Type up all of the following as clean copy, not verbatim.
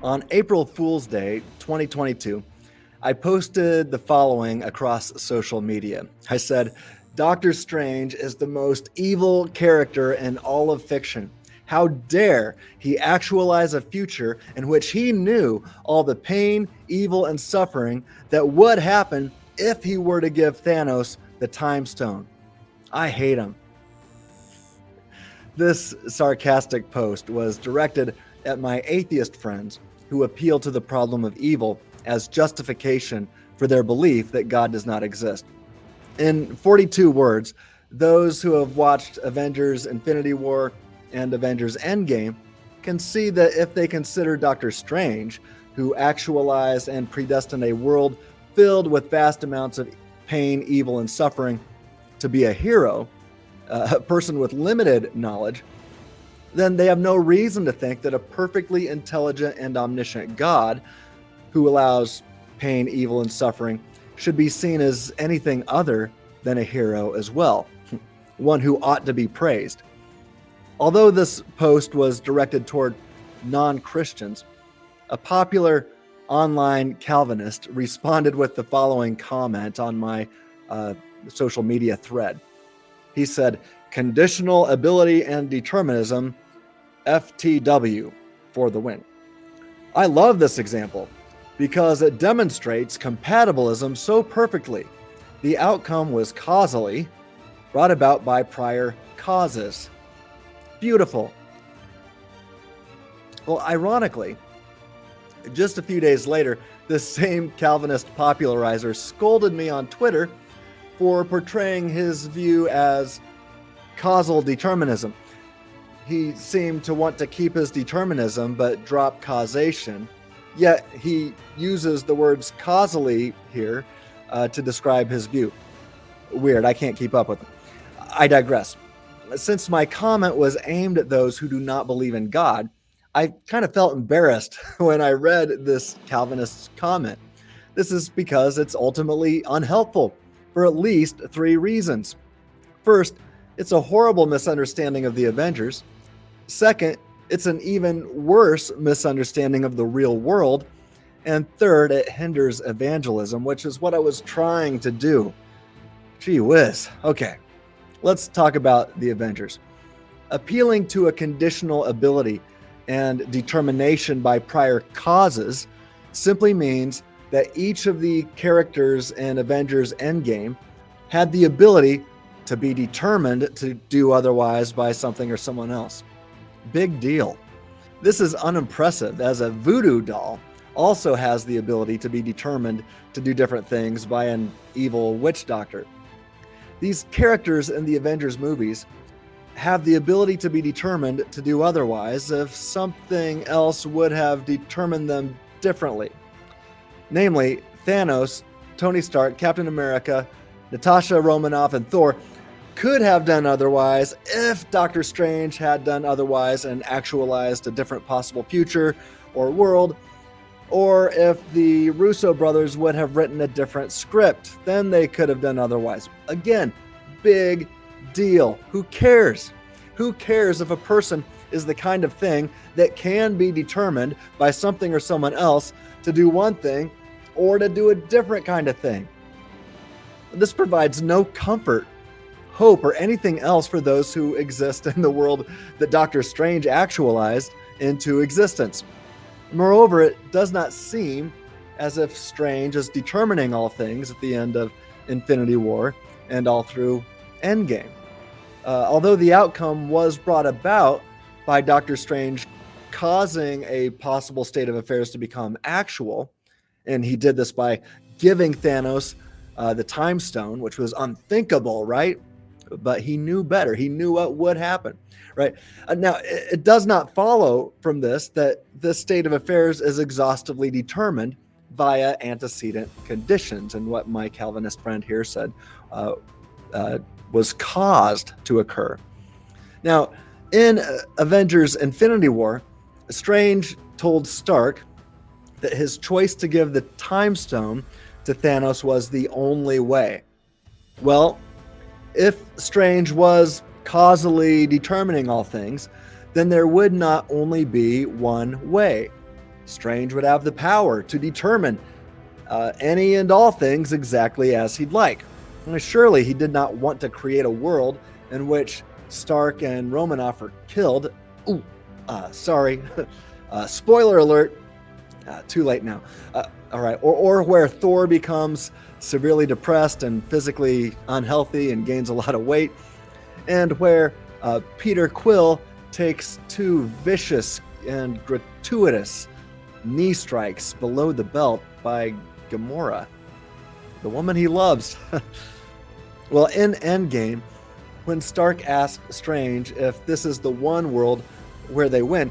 On April Fool's Day, 2022, I posted the following across social media. I said, Doctor Strange is the most evil character in all of fiction. How dare he actualize a future in which he knew all the pain, evil, and suffering that would happen if he were to give Thanos the Time Stone. I hate him. This sarcastic post was directed at my atheist friends who appeal to the problem of evil as justification for their belief that God does not exist. In 42 words, those who have watched Avengers Infinity War and Avengers Endgame can see that if they consider Doctor Strange, who actualized and predestined a world filled with vast amounts of pain, evil, and suffering, to be a hero, a person with limited knowledge, then they have no reason to think that a perfectly intelligent and omniscient God who allows pain, evil, and suffering should be seen as anything other than a hero as well, one who ought to be praised. Although this post was directed toward non-Christians, a popular online Calvinist responded with the following comment on my social media thread. He said, "Conditional ability and determinism, FTW, for the win." I love this example because it demonstrates compatibilism so perfectly. The outcome was causally brought about by prior causes. Beautiful. Well, ironically, just a few days later, this same Calvinist popularizer scolded me on Twitter for portraying his view as causal determinism. He seemed to want to keep his determinism but drop causation, yet he uses the words causally here to describe his view. Weird, I can't keep up with him. I digress. Since my comment was aimed at those who do not believe in God, I kind of felt embarrassed when I read this Calvinist's comment. This is because it's ultimately unhelpful for at least 3 reasons. First, it's a horrible misunderstanding of the Avengers. Second, it's an even worse misunderstanding of the real world. And third, it hinders evangelism, which is what I was trying to do. Gee whiz. Okay, let's talk about the Avengers. Appealing to a conditional ability and determination by prior causes simply means that each of the characters in Avengers Endgame had the ability to be determined to do otherwise by something or someone else. Big deal. This is unimpressive, as a voodoo doll also has the ability to be determined to do different things by an evil witch doctor. These characters in the Avengers movies have the ability to be determined to do otherwise if something else would have determined them differently. Namely, Thanos, Tony Stark, Captain America, Natasha Romanoff, and Thor could have done otherwise if Doctor Strange had done otherwise and actualized a different possible future or world, or if the Russo brothers would have written a different script, then they could have done otherwise. Again, big deal. Who cares? Who cares if a person is the kind of thing that can be determined by something or someone else to do one thing or to do a different kind of thing? This provides no comfort, hope, or anything else for those who exist in the world that Doctor Strange actualized into existence. Moreover, it does not seem as if Strange is determining all things at the end of Infinity War and all through Endgame. Although the outcome was brought about by Doctor Strange causing a possible state of affairs to become actual, and he did this by giving Thanos the Time Stone, which was unthinkable, right? But he knew better. He knew what would happen, right? Now, it does not follow from this that this state of affairs is exhaustively determined via antecedent conditions, and what my Calvinist friend here said was caused to occur. Now, in Avengers Infinity War, Strange told Stark that his choice to give the Time Stone to Thanos was the only way. Well, if Strange was causally determining all things, then there would not only be one way. Strange would have the power to determine any and all things exactly as he'd like. Surely he did not want to create a world in which Stark and Romanoff are killed. Ooh, sorry. Spoiler alert. Too late now. All right. Or where Thor becomes severely depressed and physically unhealthy and gains a lot of weight. And where Peter Quill takes 2 vicious and gratuitous knee strikes below the belt by Gamora, the woman he loves. Well, in Endgame, when Stark asked Strange if this is the one world where they win,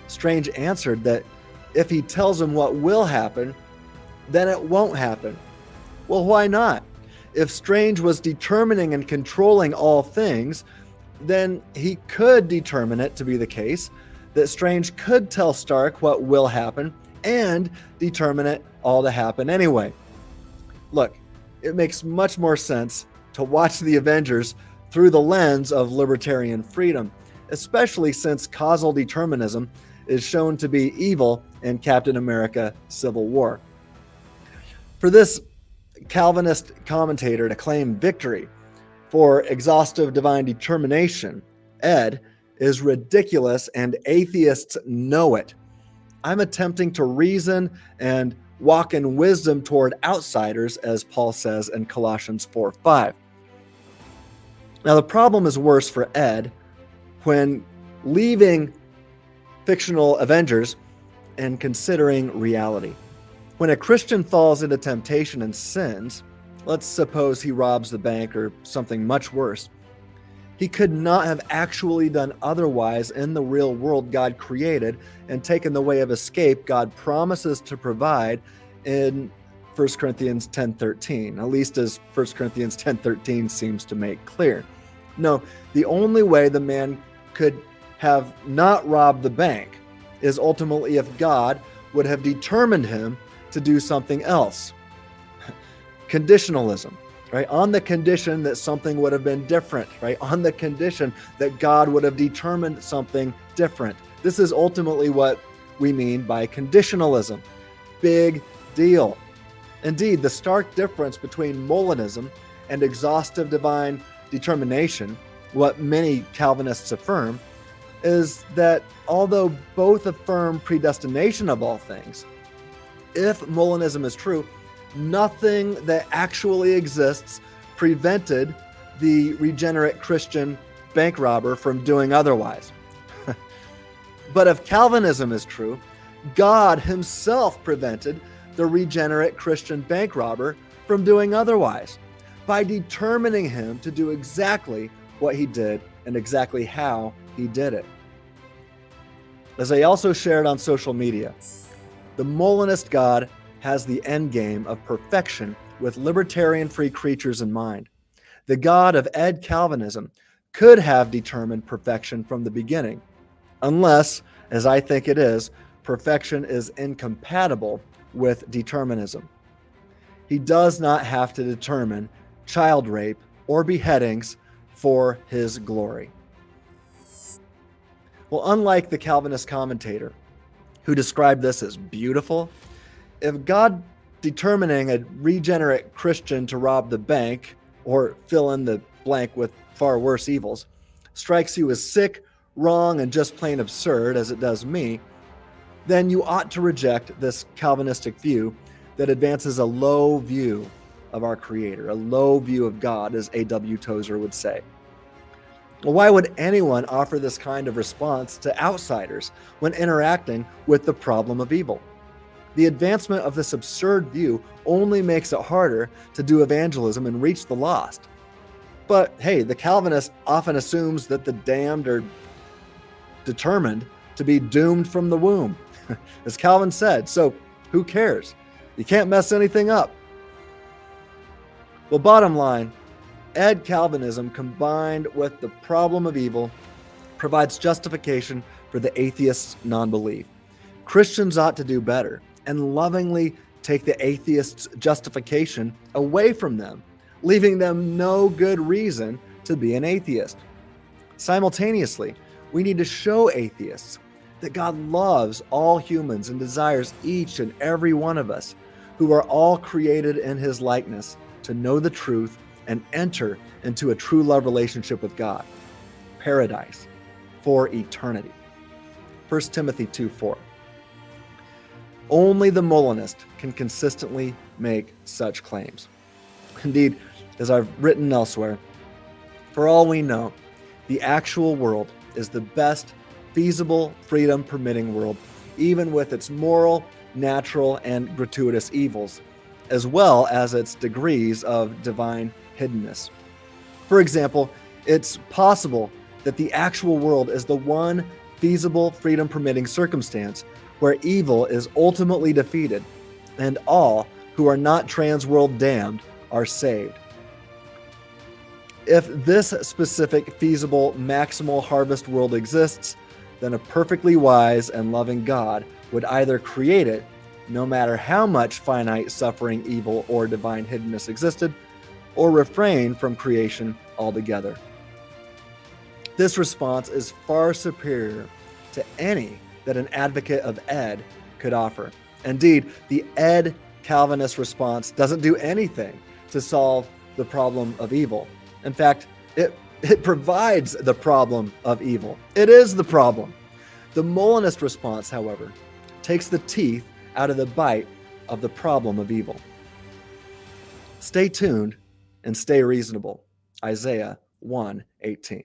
Strange answered that if he tells him what will happen, then it won't happen. Well, why not? If Strange was determining and controlling all things, then he could determine it to be the case that Strange could tell Stark what will happen and determine it all to happen anyway. Look, it makes much more sense to watch the Avengers through the lens of libertarian freedom, especially since causal determinism is shown to be evil in Captain America: Civil War. For this Calvinist commentator to claim victory for exhaustive divine determination, Ed, is ridiculous, and atheists know it. I'm attempting to reason and walk in wisdom toward outsiders, as Paul says in Colossians 4:5. Now, the problem is worse for Ed when leaving fictional Avengers and considering reality. When a Christian falls into temptation and sins, let's suppose he robs the bank or something much worse, he could not have actually done otherwise in the real world God created and taken the way of escape God promises to provide in 1 Corinthians 10:13, at least as 1 Corinthians 10:13 seems to make clear. No, the only way the man could have not robbed the bank is ultimately if God would have determined him to do something else. Conditionalism, right? On the condition that something would have been different, right? On the condition that God would have determined something different. This is ultimately what we mean by conditionalism. Big deal. Indeed, the stark difference between Molinism and exhaustive divine determination, what many Calvinists affirm, is that although both affirm predestination of all things, if Molinism is true, nothing that actually exists prevented the regenerate Christian bank robber from doing otherwise. But if Calvinism is true, God himself prevented the regenerate Christian bank robber from doing otherwise by determining him to do exactly what he did and exactly how he did it. As I also shared on social media, the Molinist God has the end game of perfection with libertarian free creatures in mind. The God of Ed Calvinism could have determined perfection from the beginning, unless, as I think it is, perfection is incompatible with determinism. He does not have to determine child rape or beheadings for his glory. Well, unlike the Calvinist commentator who described this as beautiful, if God determining a regenerate Christian to rob the bank or fill in the blank with far worse evils strikes you as sick, wrong, and just plain absurd, as it does me, then you ought to reject this Calvinistic view that advances a low view of our Creator, a low view of God, as A.W. Tozer would say. Well, why would anyone offer this kind of response to outsiders when interacting with the problem of evil? The advancement of this absurd view only makes it harder to do evangelism and reach the lost. But hey, the Calvinist often assumes that the damned are determined to be doomed from the womb. As Calvin said, so who cares? You can't mess anything up. Well, bottom line, Ed Calvinism combined with the problem of evil provides justification for the atheist's non-belief. Christians ought to do better and lovingly take the atheist's justification away from them, leaving them no good reason to be an atheist. Simultaneously, we need to show atheists that God loves all humans and desires each and every one of us, who are all created in his likeness, to know the truth and enter into a true love relationship with God, paradise for eternity. 1 Timothy 2:4. Only the Molinist can consistently make such claims. Indeed, as I've written elsewhere, for all we know, the actual world is the best feasible, freedom-permitting world, even with its moral, natural, and gratuitous evils, as well as its degrees of divine hiddenness. For example, it's possible that the actual world is the one feasible, freedom-permitting circumstance where evil is ultimately defeated and all who are not trans-world damned are saved. If this specific, feasible, maximal harvest world exists, then a perfectly wise and loving God would either create it, no matter how much finite suffering, evil, or divine hiddenness existed, or refrain from creation altogether. This response is far superior to any that an advocate of Ed could offer. Indeed, the Ed Calvinist response doesn't do anything to solve the problem of evil. In fact, it provides the problem of evil. It is the problem. The Molinist response, however, takes the teeth out of the bite of the problem of evil. Stay tuned and stay reasonable. Isaiah 1:18.